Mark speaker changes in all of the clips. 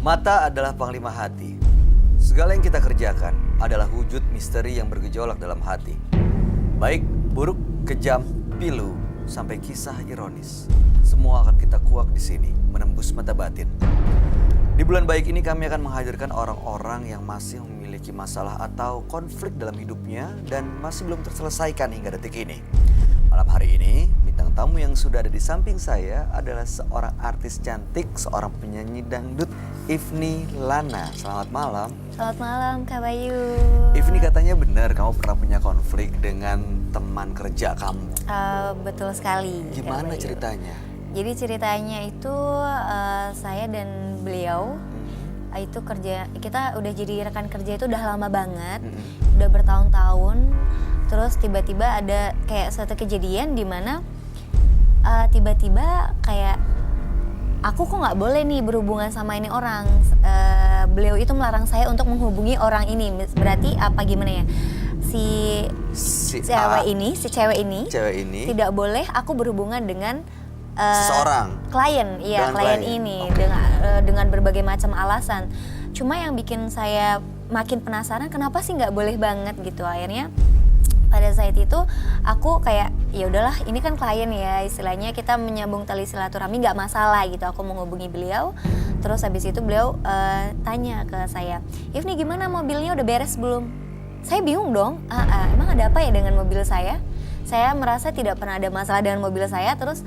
Speaker 1: Mata adalah panglima hati. Segala yang kita kerjakan adalah wujud misteri yang bergejolak dalam hati. Baik, buruk, kejam, pilu, sampai kisah ironis. Semua akan kita kuak di sini, menembus mata batin. Di bulan baik ini kami akan menghadirkan orang-orang yang masih memiliki masalah atau konflik dalam hidupnya dan masih belum terselesaikan hingga detik ini. Malam hari ini, bintang tamu yang sudah ada di samping saya adalah seorang artis cantik, seorang penyanyi dangdut, Ifni Lana. Selamat malam.
Speaker 2: Selamat malam, Kak Bayu.
Speaker 1: Ifni, katanya benar kamu pernah punya konflik dengan teman kerja kamu.
Speaker 2: Betul sekali.
Speaker 1: Gimana ceritanya?
Speaker 2: Jadi ceritanya itu saya dan beliau itu kerja, kita udah jadi rekan kerja itu udah lama banget, udah bertahun-tahun. Terus tiba-tiba ada kayak suatu kejadian di mana tiba-tiba kayak aku kok nggak boleh nih berhubungan sama ini orang. Beliau itu melarang saya untuk menghubungi orang ini. Berarti apa gimana ya? Si cewek ini tidak boleh aku berhubungan dengan
Speaker 1: seseorang
Speaker 2: klien, iya klien ini dengan berbagai macam alasan. Cuma yang bikin saya makin penasaran kenapa sih nggak boleh banget gitu. Akhirnya pada saat itu aku kayak ya udahlah ini kan klien ya, istilahnya kita menyambung tali silaturahmi nggak masalah gitu. Aku menghubungi beliau, terus habis itu beliau tanya ke saya, Ifni gimana mobilnya udah beres belum? Saya bingung dong, emang ada apa ya dengan mobil saya? Saya merasa tidak pernah ada masalah dengan mobil saya. Terus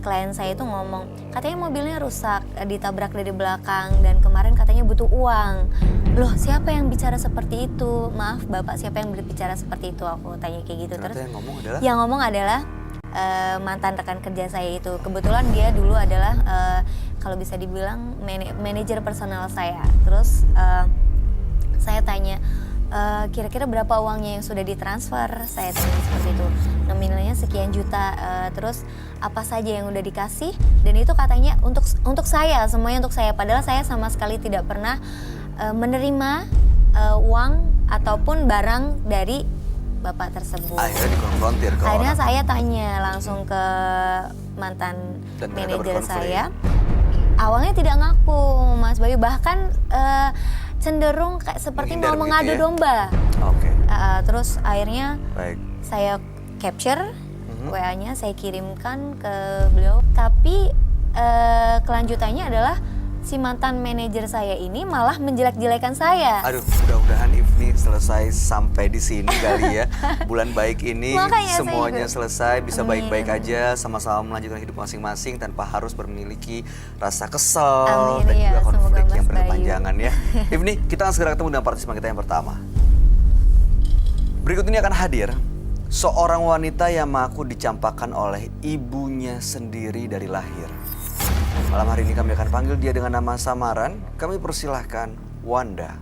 Speaker 2: klien saya itu ngomong, katanya mobilnya rusak, ditabrak dari belakang dan kemarin katanya butuh uang. Loh, siapa yang bicara seperti itu? Maaf Bapak, siapa yang berbicara seperti itu? Aku tanya kayak gitu.
Speaker 1: Ternyata
Speaker 2: Terus
Speaker 1: yang ngomong adalah
Speaker 2: mantan rekan kerja saya itu. Kebetulan dia dulu adalah kalau bisa dibilang manajer personal saya. Terus saya tanya, kira-kira berapa uangnya yang sudah ditransfer? Saya tanya seperti itu. Nominalnya sekian juta. Terus apa saja yang udah dikasih? Dan itu katanya untuk saya, semuanya untuk saya. Padahal saya sama sekali tidak pernah menerima uang ataupun barang dari bapak tersebut.
Speaker 1: Akhirnya dikonfrontir ke
Speaker 2: Akhirnya
Speaker 1: orang.
Speaker 2: saya tanya langsung ke mantan manajer saya. Awalnya tidak ngaku, Mas Bayu. Bahkan cenderung kayak seperti mau mengadu domba.
Speaker 1: Oke.
Speaker 2: Terus akhirnya
Speaker 1: Baik.
Speaker 2: saya capture WA-nya, saya kirimkan ke beliau. Tapi kelanjutannya adalah si mantan manajer saya ini malah menjelek-jelekan saya.
Speaker 1: Aduh, mudah-mudahan Ifni selesai sampai di sini kali ya. Bulan baik ini
Speaker 2: Makanya
Speaker 1: semuanya
Speaker 2: saya
Speaker 1: selesai, bisa
Speaker 2: Amin.
Speaker 1: baik-baik aja, sama-sama melanjutkan hidup masing-masing tanpa harus memiliki rasa kesel
Speaker 2: Amin,
Speaker 1: dan
Speaker 2: iya,
Speaker 1: juga konflik
Speaker 2: semoga
Speaker 1: yang
Speaker 2: Mas Bayu.
Speaker 1: berkepanjangan ya. Ifni, kita akan segera ketemu dengan partisipan kita yang pertama. Berikut ini akan hadir seorang wanita yang mengaku dicampakkan oleh ibunya sendiri dari lahir. Malam hari ini kami akan panggil dia dengan nama samaran. Kami persilahkan Wanda.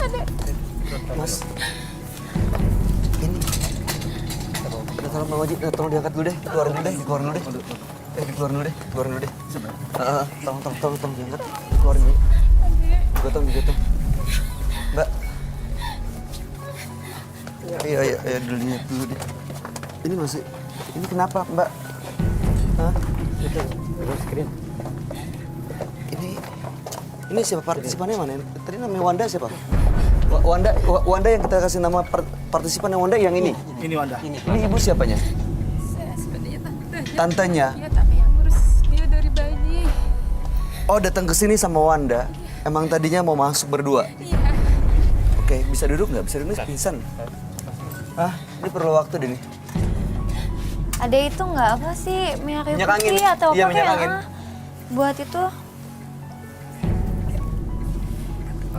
Speaker 2: Adek.
Speaker 1: Mas, ini. Tolong Bang Oji, tolong diangkat dulu deh, dikeluarin dulu deh. Dikeluarin dulu deh. Tolong diangkat, keluarin dulu. Digotong. Mbak. Iya, dilihat dulu deh. Ini kenapa, Mbak? Hah?
Speaker 3: Screen.
Speaker 1: Ini siapa partisipannya mana? Tadi namanya Wanda siapa? Wanda yang kita kasih nama partisipan yang Wanda yang ini.
Speaker 3: Ini Wanda.
Speaker 1: Ini ibu siapanya?
Speaker 4: Saya sebenarnya tante.
Speaker 1: Tantenya.
Speaker 4: Iya, tapi yang ngurus dia dari bayi.
Speaker 1: Oh, datang ke sini sama Wanda. Emang tadinya mau masuk berdua.
Speaker 4: Iya.
Speaker 1: Oke, bisa duduk nggak? Bisa duduk, pingsan. Ini perlu waktu deh nih.
Speaker 2: Ada itu nggak apa sih minyak
Speaker 1: Minyak
Speaker 2: putih
Speaker 1: angin.
Speaker 2: atau
Speaker 1: Iya,
Speaker 2: apa
Speaker 1: minyak
Speaker 2: kayak
Speaker 1: angin.
Speaker 2: buat itu?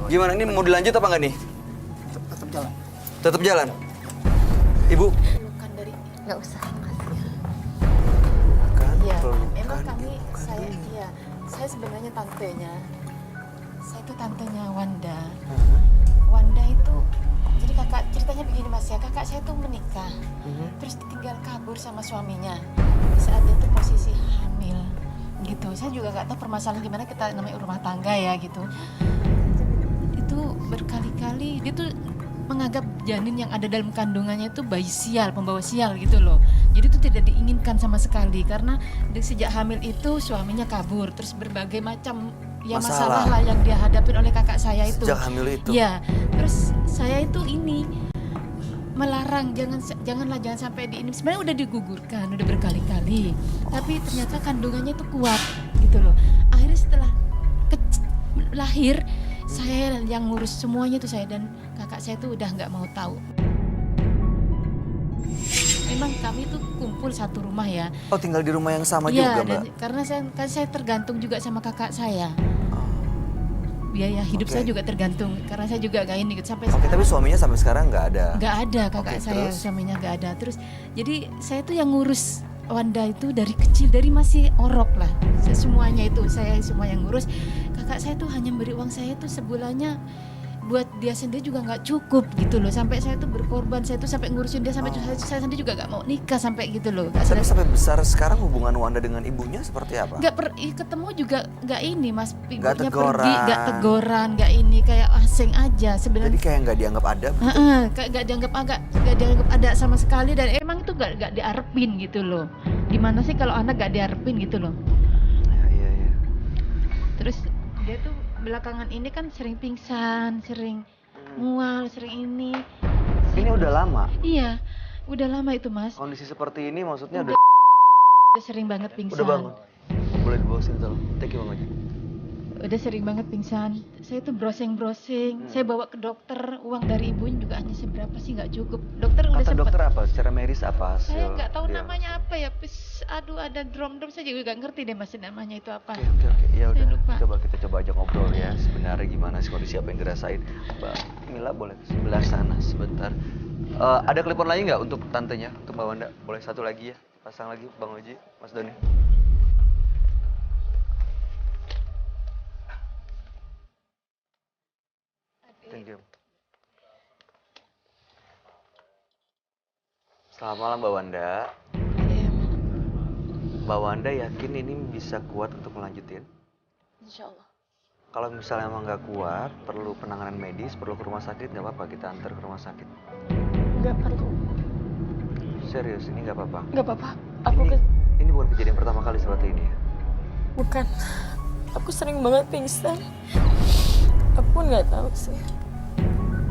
Speaker 1: Gimana, ini mau dilanjut apa nggak nih?
Speaker 3: Tetap jalan.
Speaker 1: Tetap jalan. Ibu.
Speaker 4: Bukan dari
Speaker 2: Nggak usah.
Speaker 1: Kan,
Speaker 4: Iya,
Speaker 1: pelukan,
Speaker 4: memang kami
Speaker 1: pelukan.
Speaker 4: saya sebenarnya tantenya. Saya itu tantenya Wanda.
Speaker 1: Hah?
Speaker 4: Wanda itu Jadi kakak ceritanya begini Mas ya, kakak saya tuh menikah, terus ditinggal kabur sama suaminya. Saat dia tuh posisi hamil, gitu. Saya juga nggak tahu permasalahan gimana, kita namanya rumah tangga ya gitu. Itu berkali-kali dia tuh menganggap janin yang ada dalam kandungannya itu bayi sial, pembawa sial gitu loh. Jadi itu tidak diinginkan sama sekali karena sejak hamil itu suaminya kabur, terus berbagai macam ya masalah lah yang dia hadapin oleh kakak saya itu.
Speaker 1: Sejak hamil itu?
Speaker 4: Ya, terus saya itu ini melarang jangan sampai di ini. Sebenarnya udah digugurkan, udah berkali-kali. Tapi ternyata kandungannya itu kuat gitu loh. Akhirnya setelah lahir, saya yang ngurus semuanya itu saya, dan kakak saya itu udah nggak mau tahu. Memang kami tuh kumpul satu rumah ya.
Speaker 1: Oh, tinggal di rumah yang sama
Speaker 4: Iya,
Speaker 1: juga, Mbak?
Speaker 4: karena saya tergantung juga sama kakak saya. Biaya hidup saya juga tergantung karena saya juga gak ini gitu sampai
Speaker 1: Oke, tapi suaminya sampai sekarang nggak ada?
Speaker 4: Nggak ada, kakak
Speaker 1: Oke,
Speaker 4: saya
Speaker 1: terus?
Speaker 4: suaminya nggak ada. Terus jadi saya tuh yang ngurus Wanda itu dari kecil, dari masih orok lah. Semuanya itu saya semua yang ngurus. Kakak saya tuh hanya beri uang saya tuh sebulannya buat dia sendiri juga nggak cukup gitu loh. Sampai saya tuh berkorban, saya tuh sampai ngurusin dia sampai saya sendiri juga nggak mau nikah sampai gitu loh.
Speaker 1: Tapi sampai besar sekarang hubungan Wanda dengan ibunya seperti apa?
Speaker 4: Ketemu juga nggak ini Mas,
Speaker 1: Nggak
Speaker 4: ibunya
Speaker 1: teguran.
Speaker 4: pergi nggak teguran, nggak ini, kayak asing aja sebenarnya.
Speaker 1: Jadi kayak nggak dianggap ada?
Speaker 4: Kayak nggak dianggap ada sama sekali, dan emang itu nggak diarepin gitu loh. Gimana sih kalau anak nggak diarepin gitu loh.
Speaker 1: Iya.
Speaker 4: Terus dia tuh belakangan ini kan sering pingsan, sering mual, sering ini.
Speaker 1: Ini udah lama?
Speaker 4: Iya, udah lama itu Mas.
Speaker 1: Kondisi seperti ini maksudnya
Speaker 4: Udah sering banget pingsan.
Speaker 1: udah bangun? Boleh dibawa sini tolong. Thank you Bang Haji.
Speaker 4: Udah sering banget pingsan. Saya tuh browsing. Saya bawa ke dokter, uang dari ibunya juga hanya seberapa sih, nggak cukup. Dokter udah
Speaker 1: Kata
Speaker 4: sempet.
Speaker 1: dokter apa? Secara medis apa hasil?
Speaker 4: Saya nggak tahu
Speaker 1: dia?
Speaker 4: namanya apa ya. Aduh, ada drum saya juga nggak ngerti deh Mas namanya itu apa.
Speaker 1: Oke. Ya
Speaker 4: Saya
Speaker 1: udah.
Speaker 4: lupa.
Speaker 1: Kita coba aja ngobrol ya. Sebenarnya gimana sih kondisi apa yang dirasain? Mbak Mila boleh ke sebelah sana sebentar. Ada klipon lagi nggak untuk tantenya, untuk Mbak Wanda? Boleh satu lagi ya? Pasang lagi Bang Oji, Mas Doni. Thank you. Selamat malam Mbak Wanda.
Speaker 4: Iya,
Speaker 1: Mbak Wanda yakin ini bisa kuat untuk melanjutin?
Speaker 4: insya Allah.
Speaker 1: Kalau misalnya emang nggak kuat, perlu penanganan medis, perlu ke rumah sakit, nggak apa-apa kita antar ke rumah sakit.
Speaker 4: Nggak perlu.
Speaker 1: Serius, ini nggak apa-apa.
Speaker 4: Nggak apa-apa.
Speaker 1: Ini bukan kejadian pertama kali seperti ini ya?
Speaker 5: Bukan. Aku sering banget pingsan. Aku pun nggak tahu sih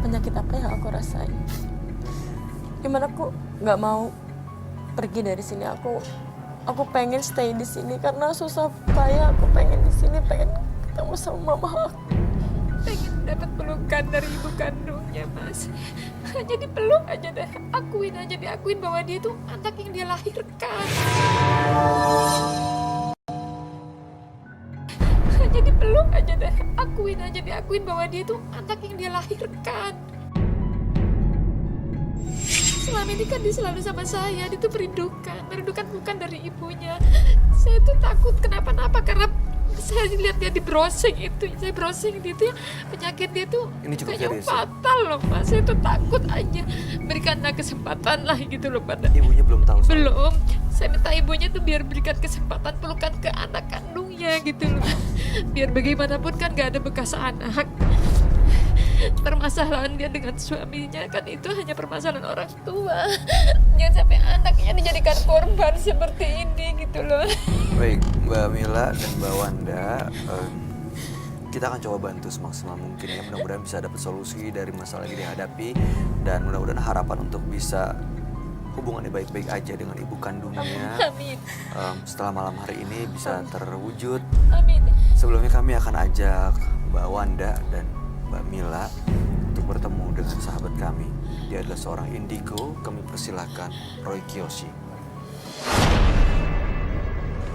Speaker 5: penyakit apa yang aku rasain. Gimana aku nggak mau pergi dari sini. Aku pengen stay di sini karena susah payah. Aku pengen di sini, pengen ketemu sama mama aku.
Speaker 4: Pengen dapat pelukan dari ibu kandungnya Mas. Hanya dipeluk aja deh, diakuin bahwa dia itu anak yang dia lahirkan. Hanya dipeluk aja deh, diakuin bahwa dia itu anak yang dia lahirkan. Selama ini kan dia selalu sama saya, dia tuh merindukan bukan dari ibunya. Saya tuh takut kenapa-napa karena saya lihat dia di browsing itu, penyakit dia tuh
Speaker 1: Ini cukup
Speaker 4: kayaknya
Speaker 1: serius ya?
Speaker 4: fatal loh Mas. Saya tuh takut aja, berikanlah kesempatan lah gitu loh pada.
Speaker 1: Ibunya belum tahu soal
Speaker 4: Belum, saya minta ibunya tuh biar berikan kesempatan pelukan ke anak kandungnya gitu loh. Biar bagaimanapun kan gak ada bekas anak. Permasalahan dia dengan suaminya kan itu hanya permasalahan orang tua. Jangan sampai anaknya dijadikan korban seperti ini gitu loh.
Speaker 1: Baik, Mbak Mila dan Mbak Wanda, kita akan coba bantu semaksimal mungkin ya. Mudah-mudahan bisa dapat solusi dari masalah yang dihadapi, dan mudah-mudahan harapan untuk bisa hubungannya baik-baik aja dengan ibu kandungnya.
Speaker 4: Amin.
Speaker 1: Setelah malam hari ini bisa terwujud.
Speaker 4: Amin.
Speaker 1: Sebelumnya kami akan ajak Mbak Wanda dan Mbak Mila untuk bertemu dengan sahabat kami. Dia adalah seorang indigo. Kami persilahkan Roy Kiyoshi.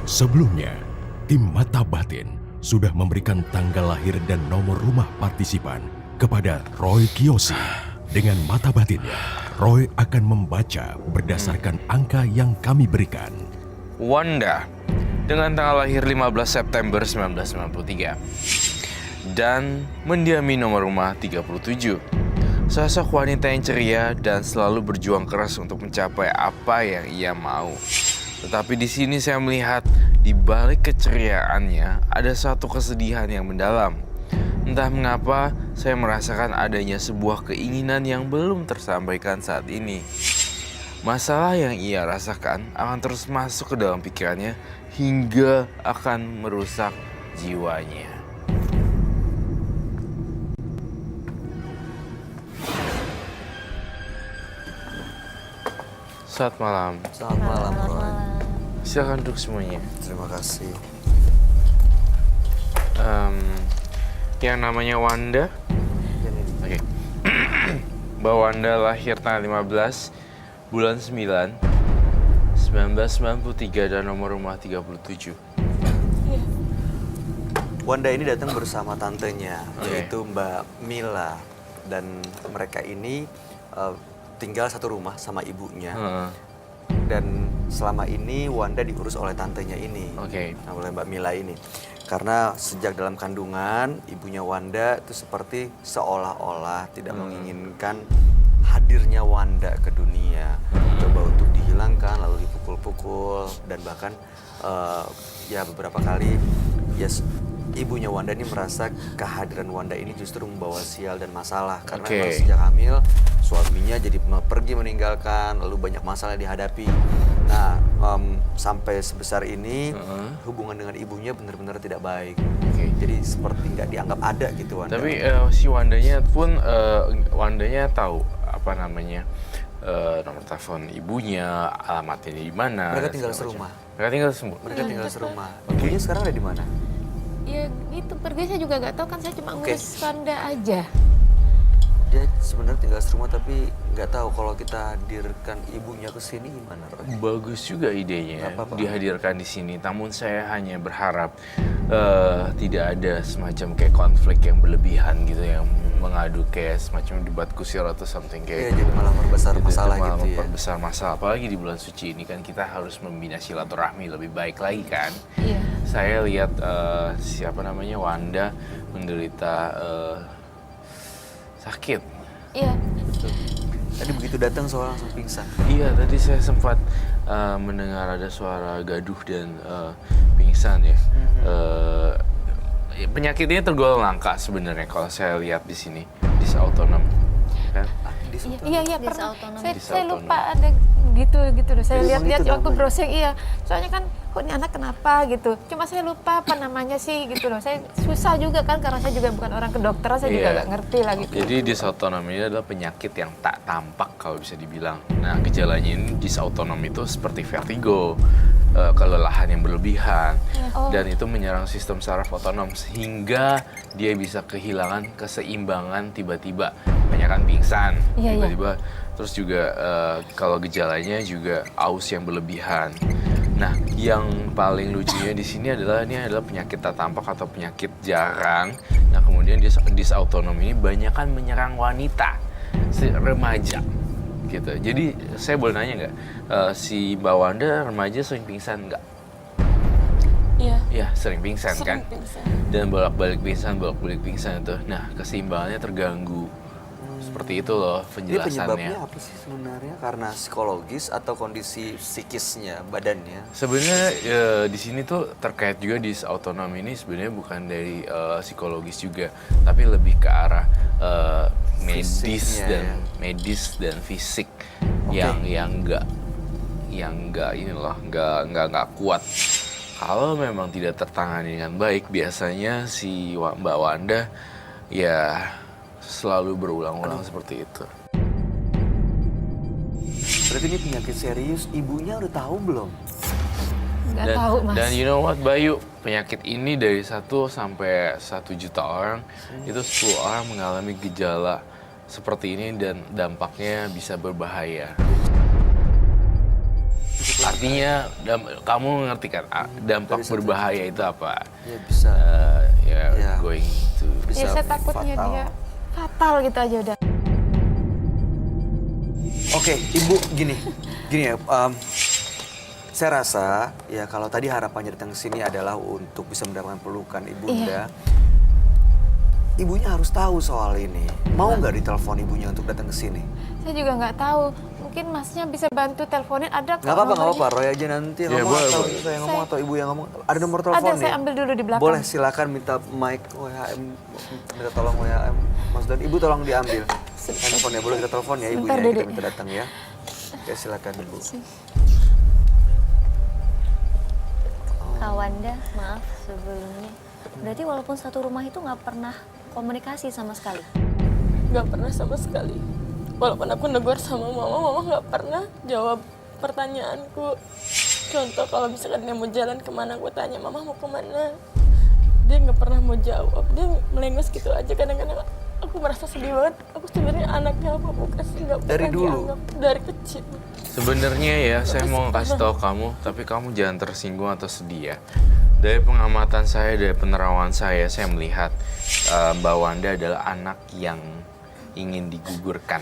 Speaker 6: Sebelumnya, tim Mata Batin sudah memberikan tanggal lahir dan nomor rumah partisipan kepada Roy Kiyoshi. Dengan mata batinnya, Roy akan membaca berdasarkan angka yang kami berikan.
Speaker 7: Wanda dengan tanggal lahir 15 September 1993 dan mendiami nomor rumah 37. Sosok wanita yang ceria dan selalu berjuang keras untuk mencapai apa yang ia mau. Tetapi di sini saya melihat di balik keceriaannya ada satu kesedihan yang mendalam. Entah mengapa saya merasakan adanya sebuah keinginan yang belum tersampaikan saat ini. Masalah yang ia rasakan akan terus masuk ke dalam pikirannya hingga akan merusak jiwanya. Selamat malam.
Speaker 1: Selamat malam, Roy.
Speaker 7: Silakan duduk semuanya.
Speaker 1: Terima kasih.
Speaker 7: Yang namanya Wanda. Oke. Mbak Wanda lahir tanggal 15 bulan 9 1993 dan nomor rumah 37.
Speaker 1: Wanda ini datang bersama tantenya,
Speaker 7: Oke.
Speaker 1: yaitu Mbak Mila. Dan mereka ini tinggal satu rumah sama ibunya. Dan selama ini Wanda diurus oleh tantenya ini,
Speaker 7: Oke.
Speaker 1: oleh Mbak Mila ini. Karena sejak dalam kandungan, ibunya Wanda itu seperti seolah-olah tidak menginginkan hadirnya Wanda ke dunia. Coba untuk dihilangkan, lalu dipukul-pukul, dan bahkan ya beberapa kali ibunya Wanda ini merasa kehadiran Wanda ini justru membawa sial dan masalah. Karena
Speaker 7: Oke.
Speaker 1: memang sejak hamil, suaminya jadi pergi meninggalkan, lalu banyak masalah yang dihadapi. Nah, sampai sebesar ini hubungan dengan ibunya benar-benar tidak baik.
Speaker 7: Oke.
Speaker 1: Jadi seperti nggak dianggap ada gitu Wanda.
Speaker 7: Tapi si Wandanya pun Wandanya tahu apa namanya nomor telepon ibunya, alamatnya di mana.
Speaker 1: Mereka
Speaker 7: dan
Speaker 1: tinggal
Speaker 7: segala
Speaker 1: serumah.
Speaker 7: macam. Mereka tinggal semua.
Speaker 1: Mereka tinggal serumah. Ibunya sekarang ada di mana?
Speaker 4: Ya gitu, pergi saya juga nggak tahu kan, saya cuma
Speaker 1: Oke.
Speaker 4: ngurus Wanda aja.
Speaker 1: Dia sebenarnya tinggal serumah tapi nggak tahu kalau kita hadirkan ibunya ke sini gimana, Roy?
Speaker 7: Bagus juga idenya
Speaker 1: Nggak apa-apa.
Speaker 7: dihadirkan di sini. Namun saya hanya berharap tidak ada semacam kayak konflik yang berlebihan gitu, yang mengadu kayak semacam debat kusir atau something
Speaker 1: Iya,
Speaker 7: kayak
Speaker 1: jadi malah memperbesar
Speaker 7: Jadi
Speaker 1: masalah
Speaker 7: itu malah
Speaker 1: gitu ya.
Speaker 7: memperbesar masalah. Apalagi di bulan suci ini kan kita harus membina silaturahmi lebih baik lagi kan.
Speaker 4: Iya.
Speaker 7: Saya lihat siapa namanya Wanda menderita sakit.
Speaker 4: Iya.
Speaker 1: Tadi begitu datang soal langsung pingsan.
Speaker 7: Iya, tadi saya sempat mendengar ada suara gaduh dan pingsan ya. Penyakitnya tergolong langka sebenarnya kalau saya lihat di sini, dysautonom. Kan?
Speaker 4: Iya pernah.
Speaker 2: Dysautonom.
Speaker 4: Saya lupa ada gitu loh. Saya
Speaker 1: Memang
Speaker 4: lihat-lihat
Speaker 1: itu
Speaker 4: waktu
Speaker 1: namanya.
Speaker 4: browsing, iya. Soalnya kan kok ini anak kenapa gitu. Cuma saya lupa apa namanya sih gitu loh. Saya susah juga kan karena saya juga bukan orang kedokteran, saya juga
Speaker 7: Iya.
Speaker 4: nggak ngerti lah gitu.
Speaker 7: Jadi dysautonom ini adalah penyakit yang tak tampak kalau bisa dibilang. Nah, gejalanya ini dysautonom itu seperti vertigo, kelelahan yang berlebihan, dan itu menyerang sistem saraf otonom sehingga dia bisa kehilangan keseimbangan tiba-tiba, kebanyakan pingsan,
Speaker 4: Iya, iya.
Speaker 7: tiba-tiba. Terus juga kalau gejalanya juga aus yang berlebihan. Nah, yang paling lucunya di sini adalah ini adalah penyakit tak tampak atau penyakit jarang. Nah, kemudian dysautonom ini banyakan menyerang wanita, remaja, gitu. Jadi saya boleh nanya nggak, si Mbak Wanda remaja sering pingsan nggak?
Speaker 5: Iya.
Speaker 7: Ya, sering pingsan kan?
Speaker 5: Sering pingsan.
Speaker 7: Dan bolak-balik pingsan itu. Nah, keseimbangannya terganggu. Seperti itu loh
Speaker 1: Ini
Speaker 7: penjelasannya.
Speaker 1: penyebabnya apa sih sebenarnya? Karena psikologis atau kondisi psikisnya, badannya?
Speaker 7: Sebenarnya di sini tuh terkait juga dysautonom ini sebenarnya bukan dari psikologis juga, tapi lebih ke arah
Speaker 1: Fisiknya,
Speaker 7: medis dan fisik
Speaker 1: Oke.
Speaker 7: yang enggak ini loh, enggak kuat. Kalau memang tidak tertangani dengan baik, biasanya si Mbak Wanda ya selalu berulang-ulang seperti itu.
Speaker 1: Berarti ini penyakit serius, ibunya udah tahu belum?
Speaker 4: Nggak tahu mas.
Speaker 7: Dan you know what, Bayu, penyakit ini dari 1 sampai 1 juta orang, itu 10 orang mengalami gejala seperti ini dan dampaknya bisa berbahaya. Artinya, kamu ngerti kan, dampak
Speaker 1: Dari 1
Speaker 7: berbahaya itu apa?
Speaker 1: Ya bisa. Ya.
Speaker 7: Going to...
Speaker 4: Ya saya takutnya
Speaker 1: fatal.
Speaker 4: dia fatal gitu aja udah.
Speaker 1: Oke, Ibu gini ya. Saya rasa ya kalau tadi harapannya datang ke sini adalah untuk bisa mendapatkan pelukan ibunda. ibunya harus tahu soal ini. Mau nggak ditelepon ibunya untuk datang ke sini?
Speaker 4: Saya juga nggak tahu. Mungkin masnya bisa bantu teleponin, ada kok
Speaker 1: Nggak apa-apa, nggak
Speaker 4: nomornya.
Speaker 1: apa-apa. Roy aja nanti yang
Speaker 7: Iya,
Speaker 1: ngomong
Speaker 7: boleh,
Speaker 1: atau
Speaker 7: boleh.
Speaker 1: saya yang ngomong atau ibu yang ngomong. Ada nomor telepon
Speaker 4: Ada,
Speaker 1: nih.
Speaker 4: saya ambil dulu di belakang.
Speaker 1: Boleh, silakan minta mic WHM, minta tolong WHM. Mas dan ibu tolong diambil. Handphonenya boleh kita telepon ya ibunya,
Speaker 4: Sebentar,
Speaker 1: kita
Speaker 4: Dede.
Speaker 1: minta datang ya. Oke, silakan ibu.
Speaker 2: Kak Wanda, maaf sebelumnya. Berarti walaupun satu rumah itu nggak pernah komunikasi sama sekali?
Speaker 5: Nggak pernah sama sekali. Walaupun aku negur sama mama nggak pernah jawab pertanyaanku. Contoh kalau misalkan dia mau jalan kemana, aku tanya mama mau kemana, dia nggak pernah mau jawab. Dia melengos gitu aja. Kadang-kadang aku merasa sedih banget. Aku sebenarnya anaknya apa bukan sih, nggak pernah
Speaker 1: Dari dulu?
Speaker 5: dianggap dari kecil.
Speaker 7: Sebenarnya ya, saya mau kasih tahu kamu, tapi kamu jangan tersinggung atau sedih ya. Dari pengamatan saya, dari penerawangan saya melihat Mbak Wanda adalah anak yang ingin digugurkan.